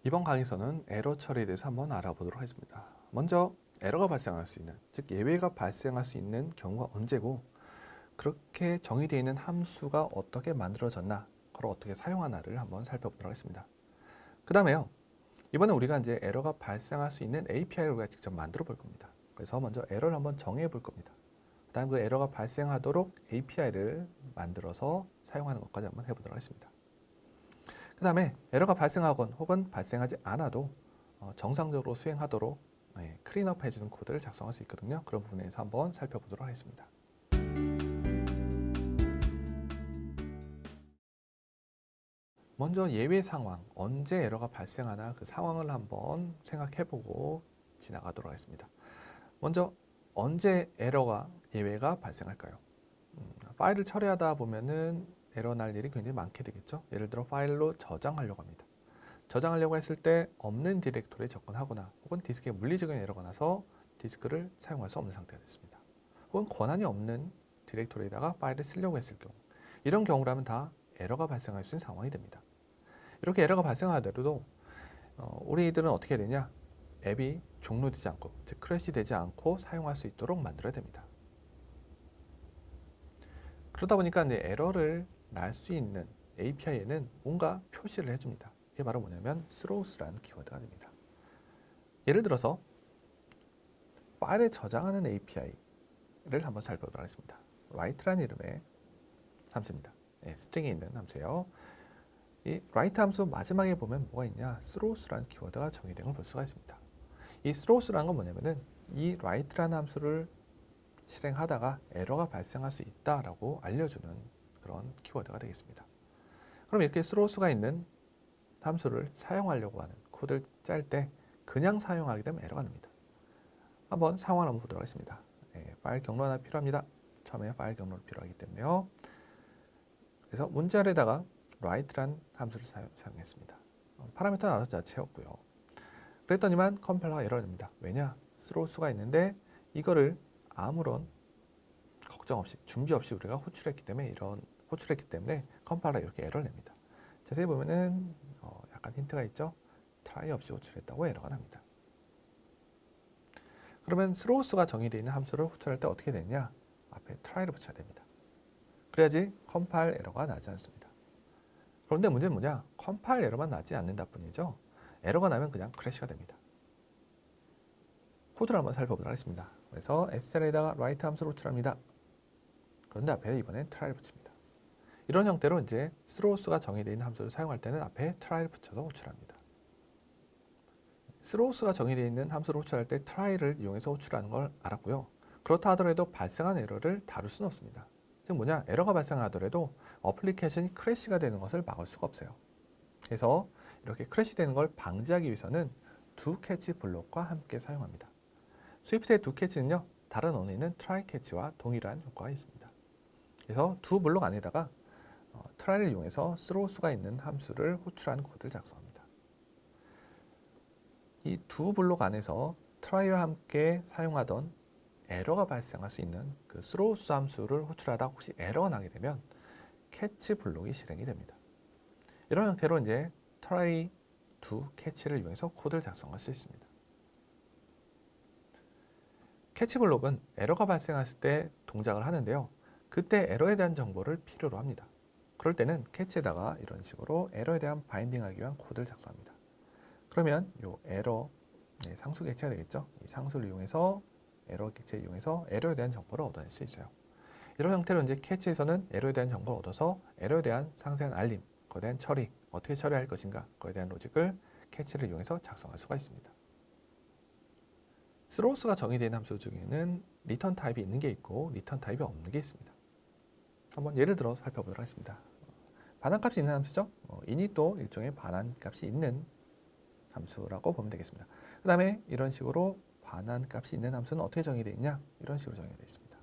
이번 강의에서는 에러 처리에 대해서 한번 알아보도록 하겠습니다. 먼저 에러가 발생할 수 있는, 즉 예외가 발생할 수 있는 경우가 언제고 그렇게 정의되어 있는 함수가 어떻게 만들어졌나, 그걸 어떻게 사용하나를 한번 살펴보도록 하겠습니다. 그 다음에요. 이번에 우리가 이제 에러가 발생할 수 있는 API를 우리가 직접 만들어 볼 겁니다. 그래서 먼저 에러를 한번 정해 볼 겁니다. 그 다음 그 에러가 발생하도록 API를 만들어서 사용하는 것까지 한번 해보도록 하겠습니다. 그 다음에 에러가 발생하건 혹은 발생하지 않아도 정상적으로 수행하도록 클린업 해주는 코드를 작성할 수 있거든요. 그런 부분에서 한번 살펴보도록 하겠습니다. 먼저 예외 상황, 언제 에러가 발생하나 그 상황을 한번 생각해보고 지나가도록 하겠습니다. 먼저 언제 에러가, 예외가 발생할까요? 파일을 처리하다 보면은 에러 날 일이 굉장히 많게 되겠죠. 예를 들어 파일로 저장하려고 합니다. 저장하려고 했을 때 없는 디렉토리에 접근하거나 혹은 디스크에 물리적인 에러가 나서 디스크를 사용할 수 없는 상태가 됐습니다. 혹은 권한이 없는 디렉토리에다가 파일을 쓰려고 했을 경우, 이런 경우라면 다 에러가 발생할 수 있는 상황이 됩니다. 이렇게 에러가 발생하더라도 우리들은 어떻게 해야 되냐? 앱이 종료되지 않고, 즉 크래시 되지 않고 사용할 수 있도록 만들어야 됩니다. 그러다 보니까 이제 에러를 날 수 있는 API에는 뭔가 표시를 해줍니다. 이게 바로 뭐냐면 throws라는 키워드가 됩니다. 예를 들어서 파일에 저장하는 API를 한번 살펴보도록 하겠습니다. write라는 이름의 함수입니다. 스트링에 있는 함수예요. 이 write 함수 마지막에 보면 뭐가 있냐? throws라는 키워드가 정의된 걸 볼 수가 있습니다. 이 throws라는 건 뭐냐면은 이 write라는 함수를 실행하다가 에러가 발생할 수 있다라고 알려주는 그런 키워드가 되겠습니다. 그럼 이렇게 throws가 있는 함수를 사용하려고 하는 코드를 짤 때 그냥 사용하게 되면 에러가 납니다. 한번 상황을 한번 보도록 하겠습니다. 파일 경로 하나 필요합니다. 처음에 파일 경로를 필요하기 때문에요. 그래서 문자에다가 write란 함수를 사용했습니다. 파라미터는 알아서 다 채웠고요. 그랬더니만 컴파일러가 에러를 냅니다. 왜냐? throws가 있는데 이거를 아무런 걱정 없이, 준비 없이 우리가 호출했기 때문에 컴파일러가 이렇게 에러를 냅니다. 자세히 보면은 약간 힌트가 있죠? try 없이 호출했다고 에러가 납니다. 그러면 throws가 정의되어 있는 함수를 호출할 때 어떻게 되느냐? 앞에 try를 붙여야 됩니다. 그래야지 컴파일 에러가 나지 않습니다. 그런데 문제는 뭐냐? 컴파일 에러만 나지 않는다 뿐이죠. 에러가 나면 그냥 크래시가 됩니다. 코드를 한번 살펴보도록 하겠습니다. 그래서 SL에다가 write 함수를 호출합니다. 그런데 앞에 이번엔 try를 붙입니다. 이런 형태로 이제 throws가 정의되어 있는 함수를 사용할 때는 앞에 try를 붙여서 호출합니다. throws가 정의되어 있는 함수를 호출할 때 try를 이용해서 호출하는 걸 알았고요. 그렇다 하더라도 발생한 에러를 다룰 수는 없습니다. 즉 뭐냐? 에러가 발생하더라도 어플리케이션이 크래시가 되는 것을 막을 수가 없어요. 그래서 이렇게 크래시 되는 걸 방지하기 위해서는 두 캐치 블록과 함께 사용합니다. 스위프트의 두 캐치는요, 다른 언어에 있는 try 캐치와 동일한 효과가 있습니다. 그래서 두 블록 안에다가 try를 이용해서 throws가 있는 함수를 호출하는 코드를 작성합니다. 이 두 블록 안에서 try와 함께 사용하던 에러가 발생할 수 있는 그 throws 함수를 호출하다 혹시 에러가 나게 되면 캐치 블록이 실행이 됩니다. 이런 형태로 이제 try 두 캐치를 이용해서 코드를 작성할 수 있습니다. 캐치 블록은 에러가 발생했을 때 동작을 하는데요. 그때 에러에 대한 정보를 필요로 합니다. 그럴 때는 캐치에다가 이런 식으로 에러에 대한 바인딩하기 위한 코드를 작성합니다. 그러면 이 에러, 상수 객체가 되겠죠. 이 상수를 이용해서 에러 객체를 이용해서 에러에 대한 정보를 얻어낼 수 있어요. 이런 형태로 이제 캐치에서는 에러에 대한 정보를 얻어서 에러에 대한 상세한 알림, 그에 대한 처리, 어떻게 처리할 것인가, 그에 대한 로직을 캐치를 이용해서 작성할 수가 있습니다. throws가 정의된 함수 중에는 return 타입이 있는 게 있고 return 타입이 없는 게 있습니다. 한번 예를 들어 살펴보도록 하겠습니다. 반환값이 있는 함수죠. init도 일종의 반환값이 있는 함수라고 보면 되겠습니다. 그 다음에 이런 식으로 반환값이 있는 함수는 어떻게 정의되어 있냐? 이런 식으로 정의되어 있습니다.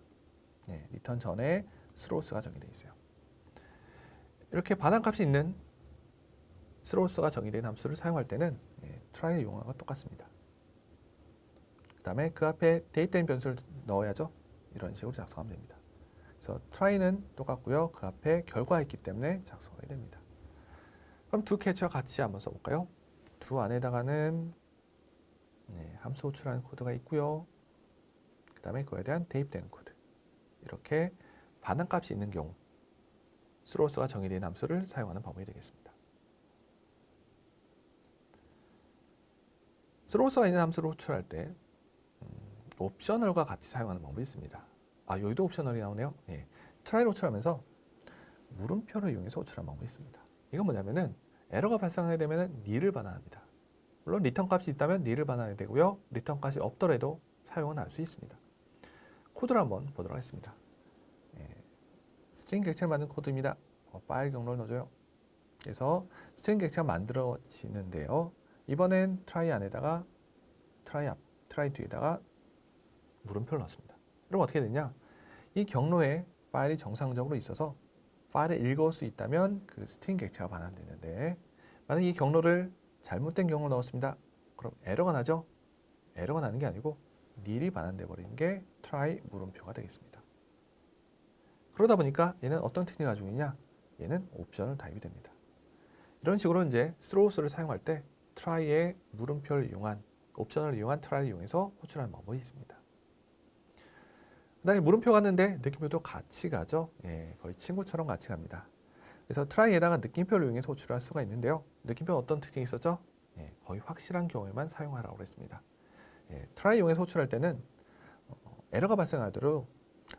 return 전에 throws가 정의되어 있어요. 이렇게 반환값이 있는 throws가 정의된 함수를 사용할 때는 try의 용어가 똑같습니다. 그 다음에 그 앞에 date된 변수를 넣어야죠. 이런 식으로 작성하면 됩니다. 그래서 try는 똑같고요. 그 앞에 결과가 있기 때문에 작성하게 됩니다. 그럼 두 캐치와 같이 한번 써볼까요? do 안에다가는 함수 호출하는 코드가 있고요. 그 다음에 그거에 대한 대입되는 코드. 이렇게 반환값이 있는 경우 throws가 정의된 함수를 사용하는 방법이 되겠습니다. throws가 있는 함수를 호출할 때 옵셔널과 같이 사용하는 방법이 있습니다. 여기도 옵셔널이 나오네요. try를 호출하면서 물음표를 이용해서 호출하는 방법이 있습니다. 이건 뭐냐면은 에러가 발생하게 되면 nil을 반환합니다. 물론 리턴 값이 있다면 nil을 반환해야 되고요. 리턴 값이 없더라도 사용은 할 수 있습니다. 코드를 한번 보도록 하겠습니다. 스트링 객체를 만든 코드입니다. 파일 경로를 넣어줘요. 그래서 스트링 객체가 만들어지는데요. 이번엔 try 안에다가 try 뒤에다가 물음표를 넣습니다. 그럼 어떻게 되냐? 이 경로에 파일이 정상적으로 있어서 파일을 읽을 수 있다면 그 스트링 객체가 반환되는데 만약 이 경로를 잘못된 경로를 넣었습니다. 그럼 에러가 나죠? 에러가 나는 게 아니고 nil이 반환돼 버리는 게 try 물음표가 되겠습니다. 그러다 보니까 얘는 어떤 특징을 가지고 있냐? 얘는 옵셔널 타입이 됩니다. 이런 식으로 이제 throws를 사용할 때 try의 물음표를 이용한 옵셔널을 이용한 try를 이용해서 호출하는 방법이 있습니다. 그 다음에 물음표 갔는데 느낌표도 같이 가죠. 거의 친구처럼 같이 갑니다. 그래서 try에다가 느낌표를 이용해서 호출할 수가 있는데요. 느낌표는 어떤 특징이 있었죠? 거의 확실한 경우에만 사용하라고 했습니다. try 이용해서 호출할 때는 에러가 발생하도록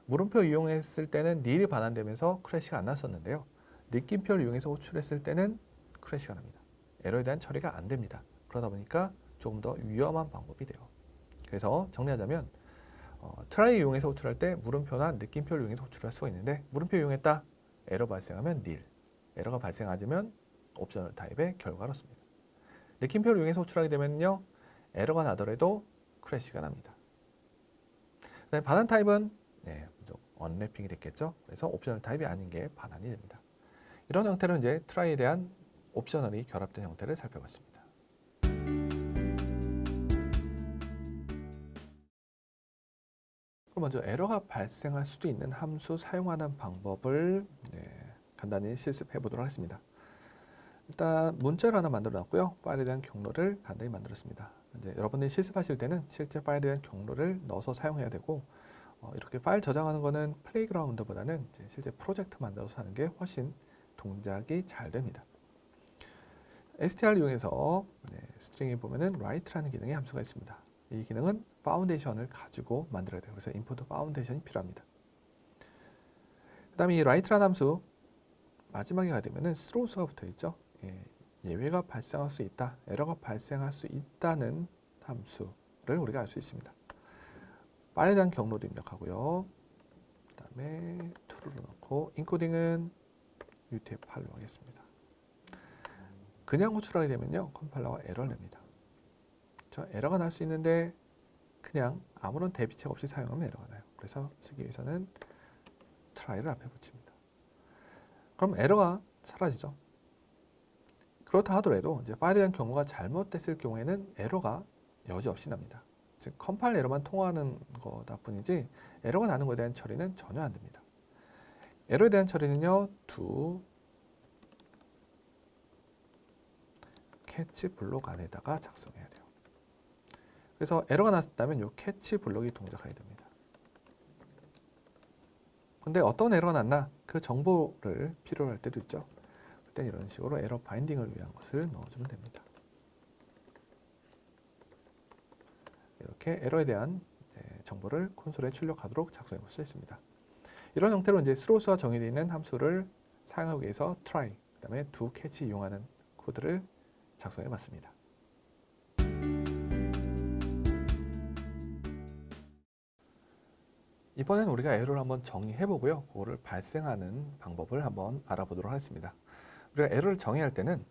물음표 이용했을 때는 nil이 반환되면서 크래시가 안 났었는데요. 느낌표를 이용해서 호출했을 때는 크래시가 납니다. 에러에 대한 처리가 안 됩니다. 그러다 보니까 조금 더 위험한 방법이 돼요. 그래서 정리하자면 try 이용해서 호출할 때 물음표나 느낌표를 이용해서 호출할 수가 있는데 물음표 이용했다. 에러 발생하면 nil. 에러가 발생하면 옵셔널 타입의 결과로 씁니다. 느낌표를 이용해서 호출하게 되면요. 에러가 나더라도 크래시가 납니다. 그다음에 반환 타입은 무조건 언래핑이 됐겠죠. 그래서 옵셔널 타입이 아닌 게 반환이 됩니다. 이런 형태로 이제 try에 대한 옵셔널이 결합된 형태를 살펴봤습니다. 그럼 먼저 에러가 발생할 수도 있는 함수 사용하는 방법을 간단히 실습해 보도록 하겠습니다. 일단 문자를 하나 만들어 놨고요. 파일에 대한 경로를 간단히 만들었습니다. 이제 여러분들이 실습하실 때는 실제 파일에 대한 경로를 넣어서 사용해야 되고 이렇게 파일 저장하는 거는 플레이그라운드보다는 이제 실제 프로젝트 만들어서 하는 게 훨씬 동작이 잘 됩니다. str을 이용해서 스트링에 보면은 write라는 기능의 함수가 있습니다. 이 기능은 파운데이션을 가지고 만들어야 돼요. 그래서 import 파운데이션이 필요합니다. 그 다음에 이 write라는 함수 마지막에 가게 되면은 throws가 붙어 있죠. 예외가 발생할 수 있다, 에러가 발생할 수 있다는 함수를 우리가 알 수 있습니다. 파일에 대한 경로도 입력하고요. 그 다음에 true를 넣고 인코딩은 UTF-8로 하겠습니다. 그냥 호출하게 되면요. 컴파일러가 에러를 냅니다. 에러가 날 수 있는데 그냥 아무런 대비책 없이 사용하면 에러가 나요. 그래서 쓰기 위해서는 try를 앞에 붙입니다. 그럼 에러가 사라지죠. 그렇다 하더라도 이제 파일에 대한 경로가 잘못됐을 경우에는 에러가 여지없이 납니다. 즉 컴파일 에러만 통화하는 거다 뿐이지 에러가 나는 것에 대한 처리는 전혀 안 됩니다. 에러에 대한 처리는요. do catch 블록 안에다가 작성해야 돼요. 그래서 에러가 났다면 이 캐치 블록이 동작하게 됩니다. 근데 어떤 에러가 났나? 그 정보를 필요로 할 때도 있죠. 그때 이런 식으로 에러 바인딩을 위한 것을 넣어주면 됩니다. 이렇게 에러에 대한 정보를 콘솔에 출력하도록 작성해 볼 수 있습니다. 이런 형태로 이제 throws가 정의되어 있는 함수를 사용하기 위해서 try, 그 다음에 do catch 이용하는 코드를 작성해 봤습니다. 이번엔 우리가 에러를 한번 정의해 보고요. 그거를 발생하는 방법을 한번 알아보도록 하겠습니다. 우리가 에러를 정의할 때는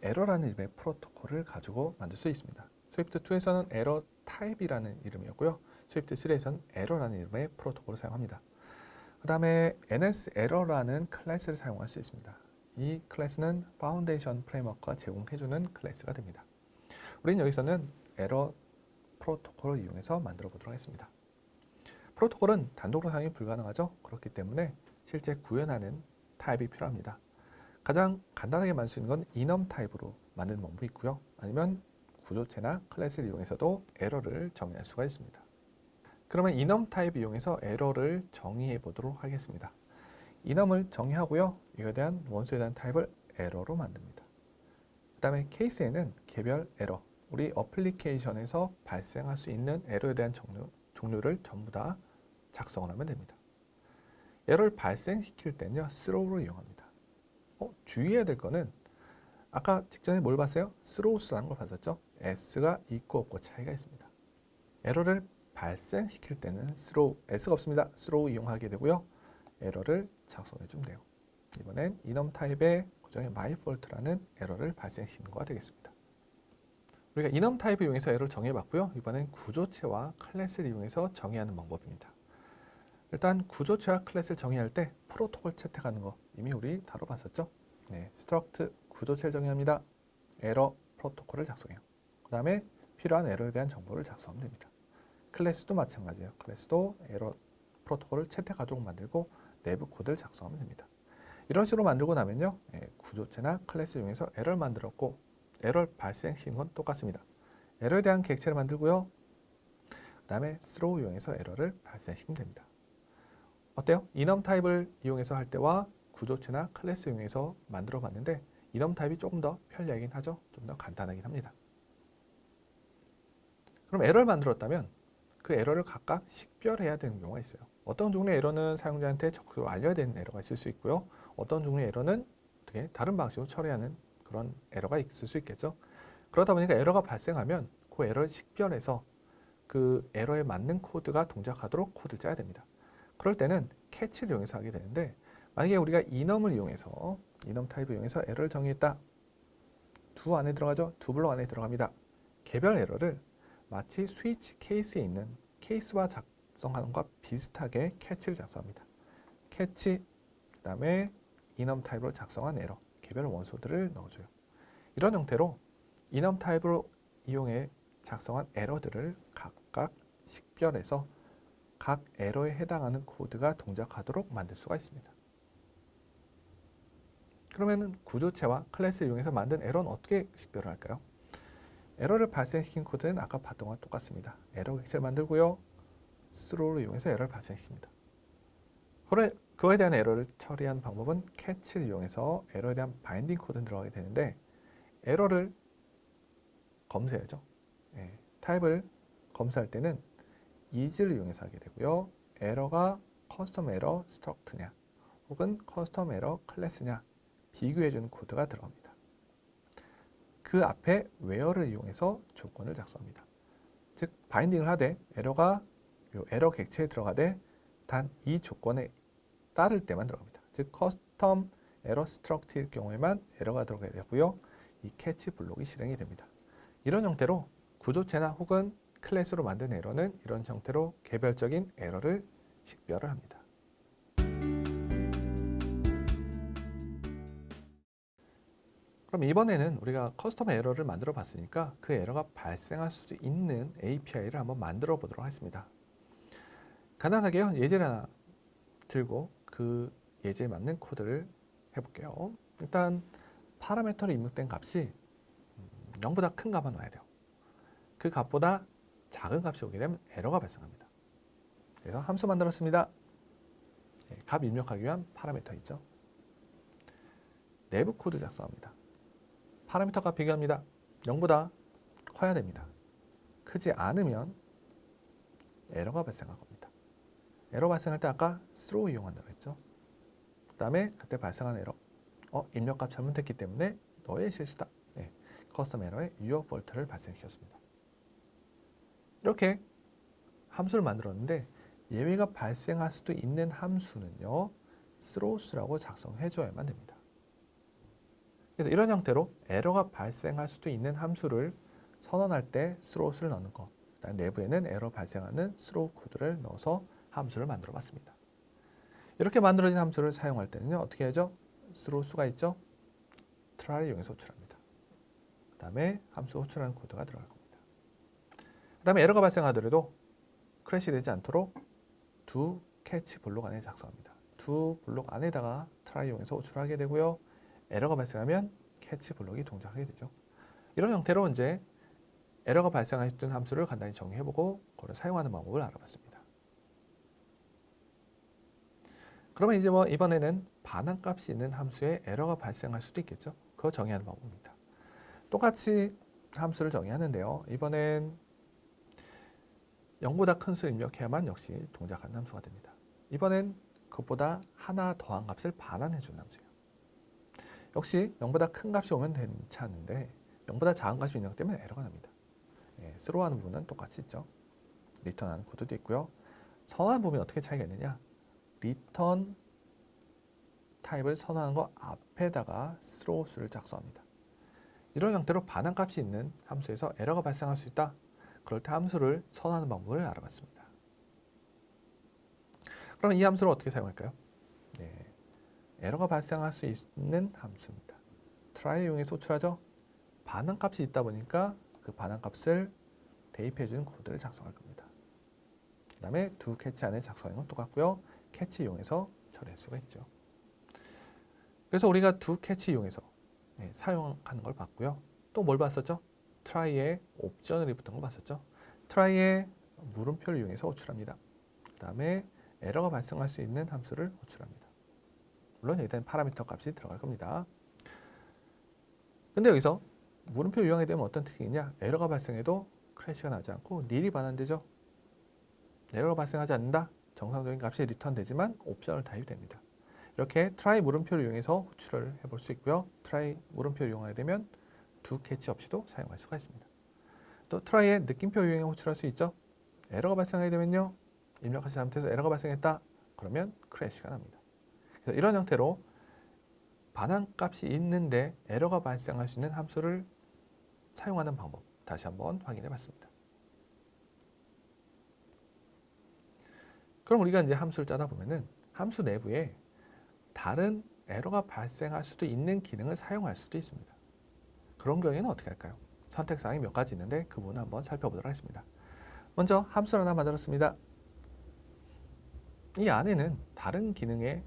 에러라는 이름의 프로토콜을 가지고 만들 수 있습니다. 스위프트2에서는 에러 타입이라는 이름이었고요. 스위프트3에서는 에러라는 이름의 프로토콜을 사용합니다. 그 다음에 NSError라는 클래스를 사용할 수 있습니다. 이 클래스는 파운데이션 프레임워크가 제공해주는 클래스가 됩니다. 우리는 여기서는 에러 프로토콜을 이용해서 만들어 보도록 하겠습니다. 프로토콜은 단독으로 사용이 불가능하죠. 그렇기 때문에 실제 구현하는 타입이 필요합니다. 가장 간단하게 만들 수 있는 건 enum 타입으로 만드는 방법이 있고요. 아니면 구조체나 클래스를 이용해서도 에러를 정의할 수가 있습니다. 그러면 enum 타입 이용해서 에러를 정의해 보도록 하겠습니다. enum을 정의하고요. 이거에 대한 원소에 대한 타입을 에러로 만듭니다. 그 다음에 케이스에는 개별 에러, 우리 어플리케이션에서 발생할 수 있는 에러에 대한 종류를 전부 다 작성을 하면 됩니다. 에러를 발생시킬 때는요, throw를 이용합니다. 주의해야 될 거는 아까 직전에 뭘 봤어요? throws라는 걸 봤었죠? s가 있고 없고 차이가 있습니다. 에러를 발생시킬 때는 s가 없습니다. throw 이용하게 되고요. 에러를 작성해 주면 돼요. 이번엔 enum 타입의 구정의 myFault라는 에러를 발생시키는 거가 되겠습니다. 우리가 enum 타입을 이용해서 에러를 정해봤고요. 이번엔 구조체와 클래스를 이용해서 정의하는 방법입니다. 일단 구조체와 클래스를 정의할 때 프로토콜 채택하는 거 이미 우리 다뤄봤었죠. 네, struct 구조체를 정의합니다. 에러 프로토콜을 작성해요. 그 다음에 필요한 에러에 대한 정보를 작성하면 됩니다. 클래스도 마찬가지예요. 클래스도 에러 프로토콜을 채택하도록 만들고 내부 코드를 작성하면 됩니다. 이런 식으로 만들고 나면요, 구조체나 클래스 이용해서 에러를 만들었고 에러를 발생시킨 건 똑같습니다. 에러에 대한 객체를 만들고요. 그 다음에 throw 이용해서 에러를 발생시키면 됩니다. 어때요? enum 타입을 이용해서 할 때와 구조체나 클래스 이용해서 만들어 봤는데 enum 타입이 조금 더 편리하긴 하죠. 좀 더 간단하긴 합니다. 그럼 에러를 만들었다면 그 에러를 각각 식별해야 되는 경우가 있어요. 어떤 종류의 에러는 사용자한테 적극적으로 알려야 되는 에러가 있을 수 있고요. 어떤 종류의 에러는 어떻게 다른 방식으로 처리하는 그런 에러가 있을 수 있겠죠. 그러다 보니까 에러가 발생하면 그 에러를 식별해서 그 에러에 맞는 코드가 동작하도록 코드를 짜야 됩니다. 그럴 때는 캐치를 이용해서 하게 되는데 만약에 우리가 enum을 이용해서 enum 타입을 이용해서 에러를 정의했다. do 안에 들어가죠. do 블록 안에 들어갑니다. 개별 에러를 마치 스위치 케이스에 있는 케이스와 작성하는 것과 비슷하게 캐치를 작성합니다. 캐치, 그 다음에 enum 타입으로 작성한 에러, 개별 원소들을 넣어줘요. 이런 형태로 enum 타입으로 이용해 작성한 에러들을 각각 식별해서 각 에러에 해당하는 코드가 동작하도록 만들 수가 있습니다. 그러면 구조체와 클래스를 이용해서 만든 에러는 어떻게 식별을 할까요? 에러를 발생시킨 코드는 아까 봤던 거와 똑같습니다. 에러 객체를 만들고요. throw를 이용해서 에러를 발생시킵니다. 그거에 대한 에러를 처리하는 방법은 catch를 이용해서 에러에 대한 바인딩 코드는 들어가게 되는데 에러를 검사해야죠. 타입을 검사할 때는 is를 이용해서 하게 되고요. 에러가 커스텀 에러 스트럭트냐 혹은 커스텀 에러 클래스냐 비교해주는 코드가 들어갑니다. 그 앞에 where를 이용해서 조건을 작성합니다. 즉 바인딩을 하되 에러가 에러 객체에 들어가되 단 이 조건에 따를 때만 들어갑니다. 즉 커스텀 에러 스트럭트일 경우에만 에러가 들어가야 되고요. 이 캐치 블록이 실행이 됩니다. 이런 형태로 구조체나 혹은 클래스로 만든 에러는 이런 형태로 개별적인 에러를 식별을 합니다. 그럼 이번에는 우리가 커스텀 에러를 만들어 봤으니까 그 에러가 발생할 수 있는 API를 한번 만들어 보도록 하겠습니다. 간단하게요. 예제를 하나 들고 그 예제에 맞는 코드를 해볼게요. 일단 파라미터로 입력된 값이 0보다 큰 값만 와야 돼요. 그 값보다 작은 값이 오게 되면 에러가 발생합니다. 그래서 함수 만들었습니다. 값 입력하기 위한 파라미터 있죠. 내부 코드 작성합니다. 파라미터 값 비교합니다. 0보다 커야 됩니다. 크지 않으면 에러가 발생할 겁니다. 에러 발생할 때 아까 throw 이용한다고 했죠. 그 다음에 그때 발생한 에러 입력값 잘못했기 때문에 너의 실수다. 커스텀 에러에 your fault를 발생시켰습니다. 이렇게 함수를 만들었는데 예외가 발생할 수도 있는 함수는요. throws라고 작성해줘야만 됩니다. 그래서 이런 형태로 에러가 발생할 수도 있는 함수를 선언할 때 throws를 넣는 것, 그다음 내부에는 에러 발생하는 throw 코드를 넣어서 함수를 만들어 봤습니다. 이렇게 만들어진 함수를 사용할 때는요. 어떻게 하죠? throws가 있죠? try를 이용해서 호출합니다. 그 다음에 함수 호출하는 코드가 들어갈 겁니다. 그 다음에 에러가 발생하더라도 크래시 되지 않도록 do catch 블록 안에 작성합니다. do 블록 안에다가 try 이용해서 호출하게 되고요. 에러가 발생하면 catch 블록이 동작하게 되죠. 이런 형태로 이제 에러가 발생할 수 있는 함수를 간단히 정리해보고 그걸 사용하는 방법을 알아봤습니다. 그러면 이제 뭐 이번에는 반환값이 있는 함수에 에러가 발생할 수도 있겠죠. 그거 정의하는 방법입니다. 똑같이 함수를 정의하는데요. 이번엔 0보다 큰 수를 입력해야만 역시 동작하는 함수가 됩니다. 이번엔 그것보다 하나 더한 값을 반환해주는 함수예요. 역시 0보다 큰 값이 오면 괜찮은데 0보다 작은 값이 입력되면 에러가 납니다. 스로우하는 부분은 똑같이 있죠. 리턴하는 코드도 있고요. 선호하는 부분이 어떻게 차이가 있느냐? 리턴 타입을 선호하는 거 앞에다가 스로우수를 작성합니다. 이런 형태로 반환값이 있는 함수에서 에러가 발생할 수 있다. 그럴 때 함수를 선호하는 방법을 알아봤습니다. 그럼 이 함수를 어떻게 사용할까요? 에러가 발생할 수 있는 함수입니다. try 이용해서 호출하죠. 반환값이 있다 보니까 그 반환값을 대입해주는 코드를 작성할 겁니다. 그 다음에 do catch 안에 작성하는 건 똑같고요. catch 이용해서 처리할 수가 있죠. 그래서 우리가 do catch 이용해서 사용하는 걸 봤고요. 또 뭘 봤었죠? try에 옵션을 붙은 거 봤었죠. try에 물음표를 이용해서 호출합니다. 그 다음에 에러가 발생할 수 있는 함수를 호출합니다. 물론 여기다는 파라미터 값이 들어갈 겁니다. 근데 여기서 물음표 이용하게 되면 어떤 특징이냐? 에러가 발생해도 크래시가 나지 않고 닐이 반환되죠. 에러가 발생하지 않는다. 정상적인 값이 리턴되지만 옵션을 타입됩니다. 이렇게 try 물음표를 이용해서 호출을 해볼 수 있고요. try 물음표를 이용하게 되면 do catch 없이도 사용할 수가 있습니다. 또 try의 느낌표 이용해 호출할 수 있죠. 에러가 발생하게 되면요. 입력하신 상태에서 에러가 발생했다. 그러면 크래시가 납니다. 그래서 이런 형태로 반환값이 있는데 에러가 발생할 수 있는 함수를 사용하는 방법 다시 한번 확인해 봤습니다. 그럼 우리가 이제 함수를 짜다 보면은 함수 내부에 다른 에러가 발생할 수도 있는 기능을 사용할 수도 있습니다. 그런 경우에는 어떻게 할까요? 선택사항이 몇 가지 있는데 그 부분을 한번 살펴보도록 하겠습니다. 먼저 함수를 하나 만들었습니다. 이 안에는 다른 기능의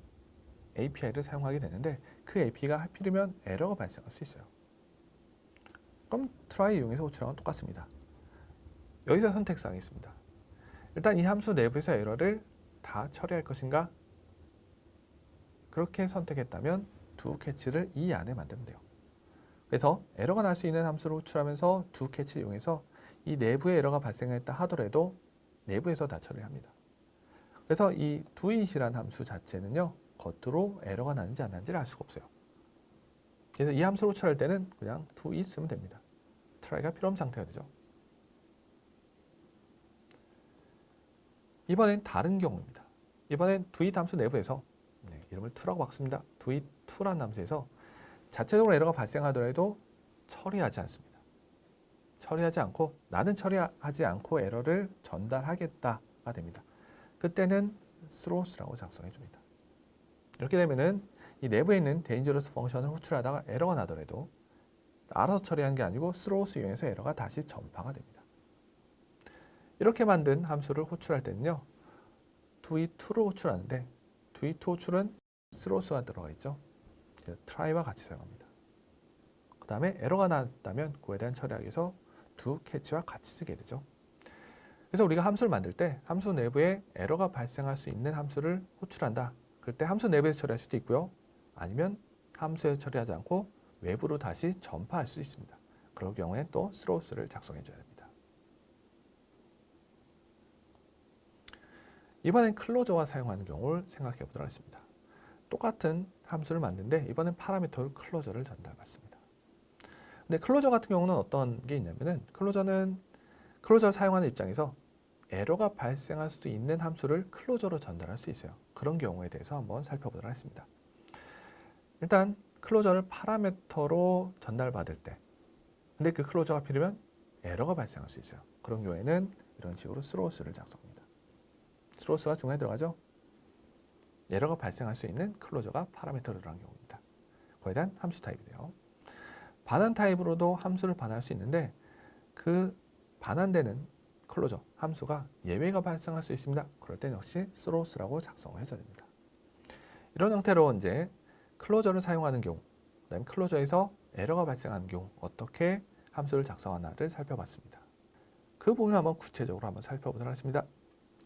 API를 사용하게 되는데 그 API가 하필이면 에러가 발생할 수 있어요. 그럼 try 이용해서 호출하는 건 똑같습니다. 여기서 선택사항이 있습니다. 일단 이 함수 내부에서 에러를 다 처리할 것인가? 그렇게 선택했다면 do catch를 이 안에 만들면 돼요. 그래서 에러가 날 수 있는 함수를 호출하면서 do catch를 이용해서 이 내부에 에러가 발생했다 하더라도 내부에서 다 처리를 합니다. 그래서 이 doit이라는 함수 자체는요. 겉으로 에러가 나는지 안 나는지를 알 수가 없어요. 그래서 이 함수를 호출할 때는 그냥 doit 쓰면 됩니다. try가 필요 없는 상태가 되죠. 이번엔 다른 경우입니다. 이번엔 doit 함수 내부에서 이름을 to라고 바꿨습니다. doit2라는 함수에서 자체적으로 에러가 발생하더라도 처리하지 않습니다. 처리하지 않고 나는 처리하지 않고 에러를 전달하겠다가 됩니다. 그때는 throws라고 작성해 줍니다. 이렇게 되면은 이 내부에 있는 dangerous 펑션을 호출하다가 에러가 나더라도 알아서 처리하는 게 아니고 throws 이용해서 에러가 다시 전파가 됩니다. 이렇게 만든 함수를 호출할 때는요. doit2로 호출하는데 doit2 호출은 throws가 들어가 있죠. try와 같이 사용합니다. 그 다음에 에러가 났다면 그에 대한 처리하기 위해서 do catch와 같이 쓰게 되죠. 그래서 우리가 함수를 만들 때 함수 내부에 에러가 발생할 수 있는 함수를 호출한다. 그럴 때 함수 내부에서 처리할 수도 있고요. 아니면 함수에 처리하지 않고 외부로 다시 전파할 수 있습니다. 그럴 경우에 또 throws를 작성해 줘야 됩니다. 이번엔 클로저와 사용하는 경우를 생각해 보도록 하겠습니다. 똑같은 함수를 만드는데 이번엔 파라미터를 클로저를 전달받습니다. 근데 클로저 같은 경우는 어떤 게 있냐면은 클로저를 사용하는 입장에서 에러가 발생할 수도 있는 함수를 클로저로 전달할 수 있어요. 그런 경우에 대해서 한번 살펴보도록 하겠습니다. 일단 클로저를 파라미터로 전달받을 때 근데 그 클로저가 필요하면 에러가 발생할 수 있어요. 그런 경우에는 이런 식으로 throws를 작성합니다. throws가 중간에 들어가죠. 에러가 발생할 수 있는 클로저가 파라미터로 들어간 경우입니다. 그에 대한 함수 타입이 돼요. 반환 타입으로도 함수를 반환할 수 있는데 그 반환되는 클로저 함수가 예외가 발생할 수 있습니다. 그럴 땐 역시 throws라고 작성을 해줘야 됩니다. 이런 형태로 이제 클로저를 사용하는 경우, 그다음에 클로저에서 에러가 발생하는 경우 어떻게 함수를 작성하나를 살펴봤습니다. 그 부분을 한번 구체적으로 한번 살펴보도록 하겠습니다.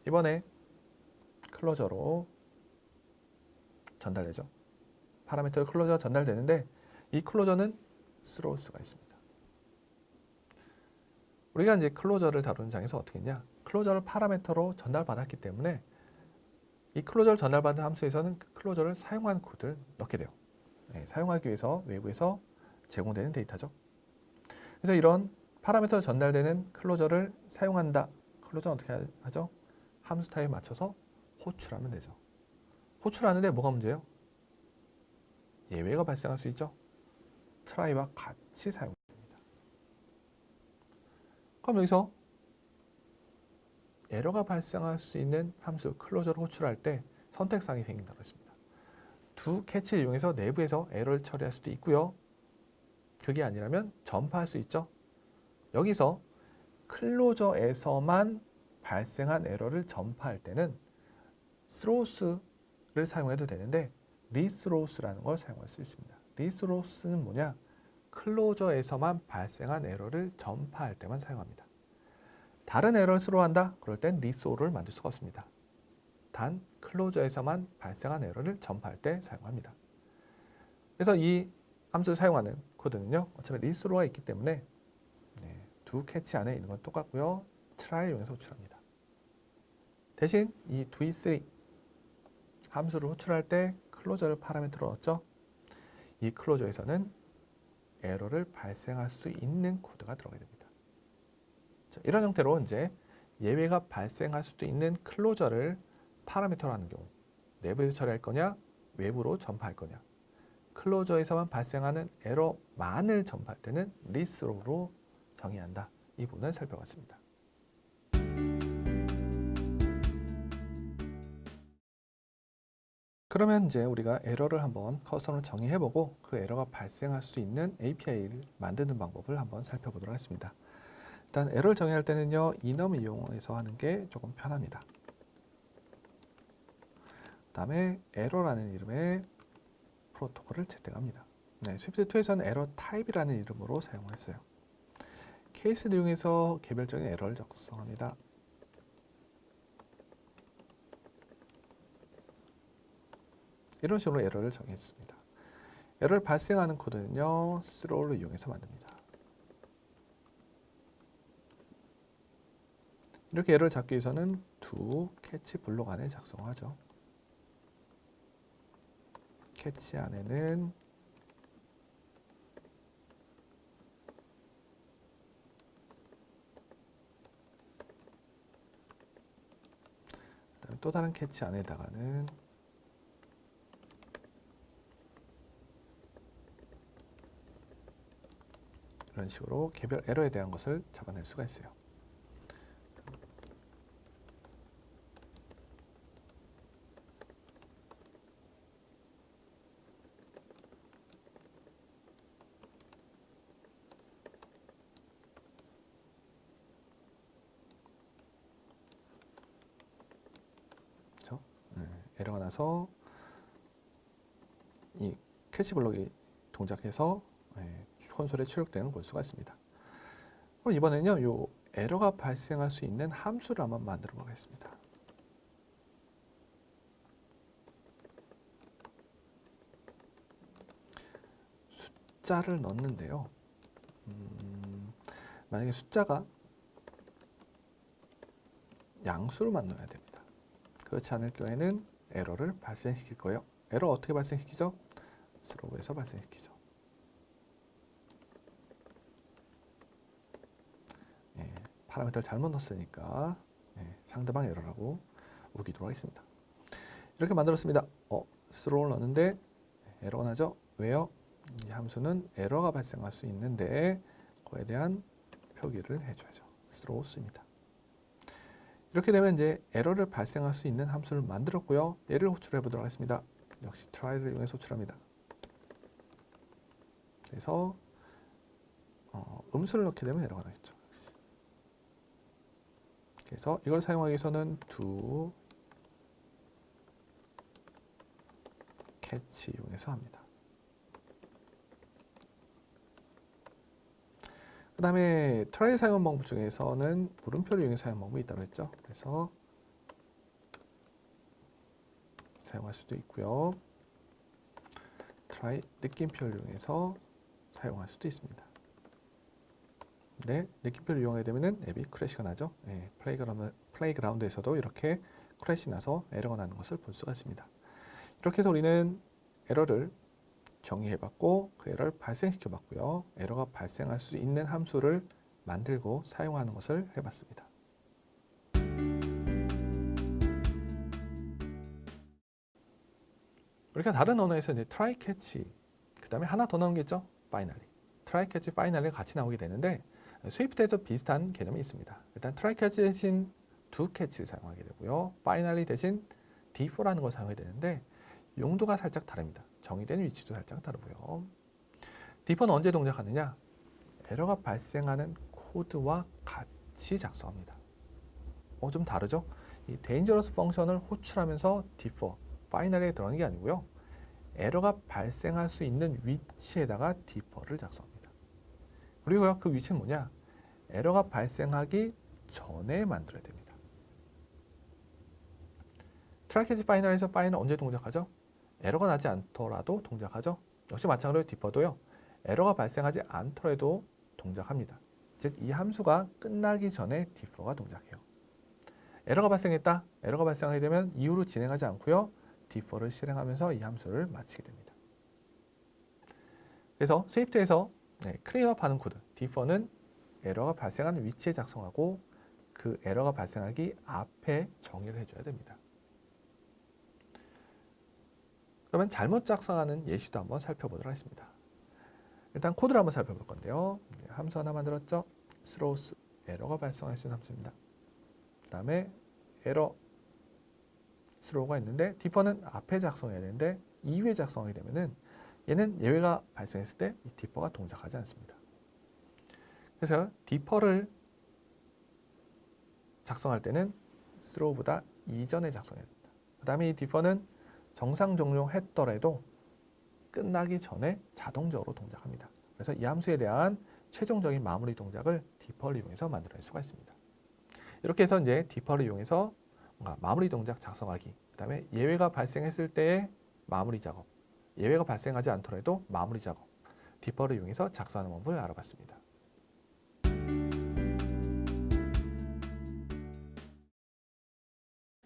이번에 클로저로 전달되죠. 파라미터 클로저가 전달되는데 이 클로저는 스로우스가 있습니다. 우리가 이제 클로저를 다루는 장에서 어떻게 했냐? 클로저를 파라미터로 전달받았기 때문에 이 클로저를 전달받은 함수에서는 그 클로저를 사용한 코드를 넣게 돼요. 사용하기 위해서 외부에서 제공되는 데이터죠. 그래서 이런 파라미터 전달되는 클로저를 사용한다. 클로저는 어떻게 하죠? 함수 타입에 맞춰서 호출하면 되죠. 호출하는데 뭐가 문제예요? 예외가 발생할 수 있죠. 트라이와 같이 사용됩니다. 그럼 여기서 에러가 발생할 수 있는 함수 클로저를 호출할 때 선택사항이 생긴다고 했습니다. 두 캐치를 이용해서 내부에서 에러를 처리할 수도 있고요. 그게 아니라면 전파할 수 있죠. 여기서 클로저에서만 발생한 에러를 전파할 때는 스로우스를 사용해도 되는데 리스로우스라는 걸 사용할 수 있습니다. 리스로우스는 뭐냐? 클로저에서만 발생한 에러를 전파할 때만 사용합니다. 다른 에러를 스로우한다? 그럴 땐 리스로우를 만들 수가 없습니다. 단 클로저에서만 발생한 에러를 전파할 때 사용합니다. 그래서 이 함수를 사용하는 코드는요. 어차피 리스로우가 있기 때문에 두 캐치 안에 있는 건 똑같고요. 트라이를 이용해서 호출합니다. 대신 이 do3 함수를 호출할 때 클로저를 파라미터로 넣었죠. 이 클로저에서는 에러를 발생할 수 있는 코드가 들어가게 됩니다. 자, 이런 형태로 이제 예외가 발생할 수도 있는 클로저를 파라미터로 하는 경우 내부에서 처리할 거냐, 외부로 전파할 거냐. 클로저에서만 발생하는 에러만을 전파할 때는 리스로우로 정의한다. 이 부분을 살펴봤습니다. 그러면 이제 우리가 에러를 한번 커서로 정의해보고 그 에러가 발생할 수 있는 API를 만드는 방법을 한번 살펴보도록 하겠습니다. 일단 에러를 정의할 때는요. enum을 이용해서 하는 게 조금 편합니다. 그 다음에 에러라는 이름의 프로토콜을 채택합니다. 스위프트2에서는 에러 타입이라는 이름으로 사용을 했어요. 케이스를 이용해서 개별적인 에러를 작성합니다. 이런 식으로 에러를 정했습니다. 에러를 발생하는 코드는요. throw를 이용해서 만듭니다. 이렇게 에러를 잡기 위해서는 do catch 블록 안에 작성하죠. 캐치 안에는 또 다른 캐치 안에다가는 이런 식으로 개별 에러에 대한 것을 잡아낼 수가 있어요. 그렇죠? 에러가 나서 이 캐치 블록이 동작해서 콘솔에 출력되는 걸 볼 수가 있습니다. 그럼 이번에는요, 요 에러가 발생할 수 있는 함수를 한번 만들어 보겠습니다. 숫자를 넣는데요. 만약에 숫자가 양수로만 넣어야 됩니다. 그렇지 않을 경우에는 에러를 발생시킬 거예요. 에러 어떻게 발생시키죠? 스로우에서 발생시키죠. 파라미터를 잘못 넣었으니까 상대방 에러라고 우기도록 하겠습니다. 이렇게 만들었습니다. 스로우를 넣었는데 에러가 나죠? 왜요? 이 함수는 에러가 발생할 수 있는데 그에 대한 표기를 해줘야죠. 스로우스입니다. 이렇게 되면 이제 에러를 발생할 수 있는 함수를 만들었고요. 얘를 호출해 보도록 하겠습니다. 역시 try를 이용해서 호출합니다. 그래서 음수를 넣게 되면 에러가 나겠죠. 그래서 이걸 사용하기 위해서는 do catch 이용해서 합니다. 그 다음에 try 사용 방법 중에서는 물음표를 이용해 사용 방법이 있다고 했죠. 그래서 사용할 수도 있고요. try 느낌표를 이용해서 사용할 수도 있습니다. 네, 느낌표를 이용하게 되면은 앱이 크래시가 나죠. 네, 플레이그라운드에서도 이렇게 크래시 나서 에러가 나는 것을 볼 수가 있습니다. 이렇게 해서 우리는 에러를 정의해봤고 그 에러를 발생시켜봤고요. 에러가 발생할 수 있는 함수를 만들고 사용하는 것을 해봤습니다. 우리가 다른 언어에서 이제 try catch, 그 다음에 하나 더 나온 게 있죠. finally. try catch, finally 같이 나오게 되는데 스위프트에도 비슷한 개념이 있습니다. 일단 try catch 대신 do catch를 사용하게 되고요. finally 대신 defer라는 걸 사용하게 되는데 용도가 살짝 다릅니다. 정의된 위치도 살짝 다르고요. defer는 언제 동작하느냐? 에러가 발생하는 코드와 같이 작성합니다. 좀 다르죠? 이 dangerous 펑션을 호출하면서 defer, finally에 들어가는 게 아니고요. 에러가 발생할 수 있는 위치에다가 defer를 작성합니다. 그리고요, 그 위치는 뭐냐? 에러가 발생하기 전에 만들어야 됩니다. try catch final에서 find 언제 동작하죠? 에러가 나지 않더라도 동작하죠. 역시 마찬가지로 differ도요. 에러가 발생하지 않더라도 동작합니다. 즉, 이 함수가 끝나기 전에 differ가 동작해요. 에러가 발생했다. 에러가 발생하게 되면 이후로 진행하지 않고요. differ를 실행하면서 이 함수를 마치게 됩니다. 그래서 스위프트에서 클린업하는 코드, differ는 에러가 발생하는 위치에 작성하고 그 에러가 발생하기 앞에 정의를 해줘야 됩니다. 그러면 잘못 작성하는 예시도 한번 살펴보도록 하겠습니다. 일단 코드를 한번 살펴볼 건데요. 함수 하나 만들었죠. throws, 에러가 발생할 수 있는 함수입니다. 그 다음에 에러, throw가 있는데 differ는 앞에 작성해야 되는데 이후에 작성하게 되면은 얘는 예외가 발생했을 때 이 differ가 동작하지 않습니다. 그래서 differ를 작성할 때는 throw보다 이전에 작성해야 됩니다. 그 다음에 이 differ는 정상 종료했더라도 끝나기 전에 자동적으로 동작합니다. 그래서 이 함수에 대한 최종적인 마무리 동작을 differ를 이용해서 만들어낼 수가 있습니다. 이렇게 해서 이제 differ를 이용해서 뭔가 마무리 동작 작성하기, 그 다음에 예외가 발생했을 때의 마무리 작업, 예외가 발생하지 않더라도 마무리 작업, differ를 이용해서 작성하는 방법을 알아봤습니다.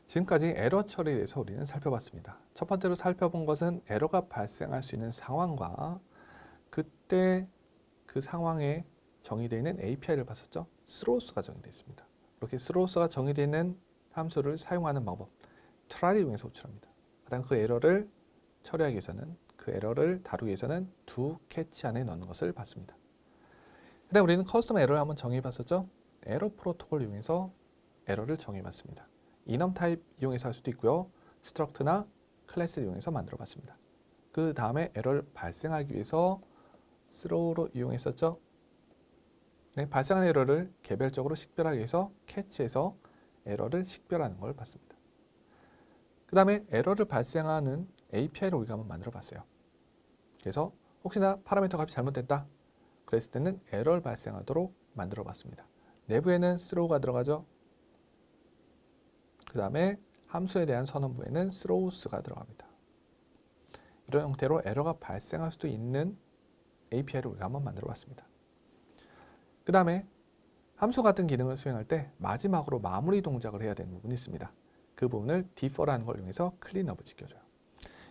지금까지 에러 처리에 대해서 우리는 살펴봤습니다. 첫 번째로 살펴본 것은 에러가 발생할 수 있는 상황과 그때 그 상황에 정의되어 있는 API를 봤었죠. throws가 정의되어 있습니다. 이렇게 throws가 정의되어 있는 함수를 사용하는 방법, try를 이용해서 호출합니다. 그 다음 그 에러를 처리하기 위해서는, 그 에러를 다루기 위해서는 do catch 안에 넣는 것을 봤습니다. 그 다음 우리는 커스텀 에러를 한번 정의해 봤었죠. 에러 프로토콜을 이용해서 에러를 정의해 봤습니다. enum 타입 이용해서 할 수도 있고요. struct나 클래스를 이용해서 만들어 봤습니다. 그 다음에 에러를 발생하기 위해서 throw로 이용했었죠. 네, 발생한 에러를 개별적으로 식별하기 위해서 catch에서 에러를 식별하는 걸 봤습니다. 그 다음에 에러를 발생하는 API를 우리가 한번 만들어 봤어요. 그래서 혹시나 파라미터 값이 잘못됐다 그랬을 때는 에러를 발생하도록 만들어 봤습니다. 내부에는 throw가 들어가죠. 그 다음에 함수에 대한 선언부에는 throws가 들어갑니다. 이런 형태로 에러가 발생할 수도 있는 API를 우리가 한번 만들어 봤습니다. 그 다음에 함수 같은 기능을 수행할 때 마지막으로 마무리 동작을 해야 되는 부분이 있습니다. 그 부분을 differ라는 걸 이용해서 클린업을 시켜줘요.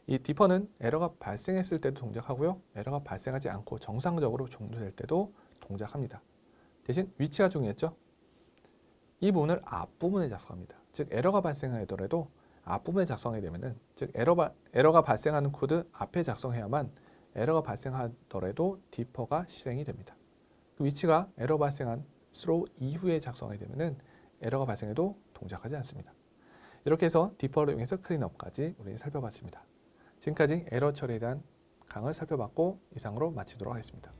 이 differ는 에러가 발생했을 때도 동작하고요. 에러가 발생하지 않고 정상적으로 종료될 때도 동작합니다. 대신 위치가 중요했죠. 이 부분을 앞부분에 작성합니다. 즉 에러가 발생하더라도 앞부분에 작성하게 되면은, 즉 에러가 발생하는 코드 앞에 작성해야만 에러가 발생하더라도 differ가 실행이 됩니다. 그 위치가 에러 발생한 throw 이후에 작성하게 되면은 에러가 발생해도 동작하지 않습니다. 이렇게 해서 differ를 이용해서 클린업까지 우리 살펴봤습니다. 지금까지 에러 처리에 대한 강을 살펴봤고 이상으로 마치도록 하겠습니다.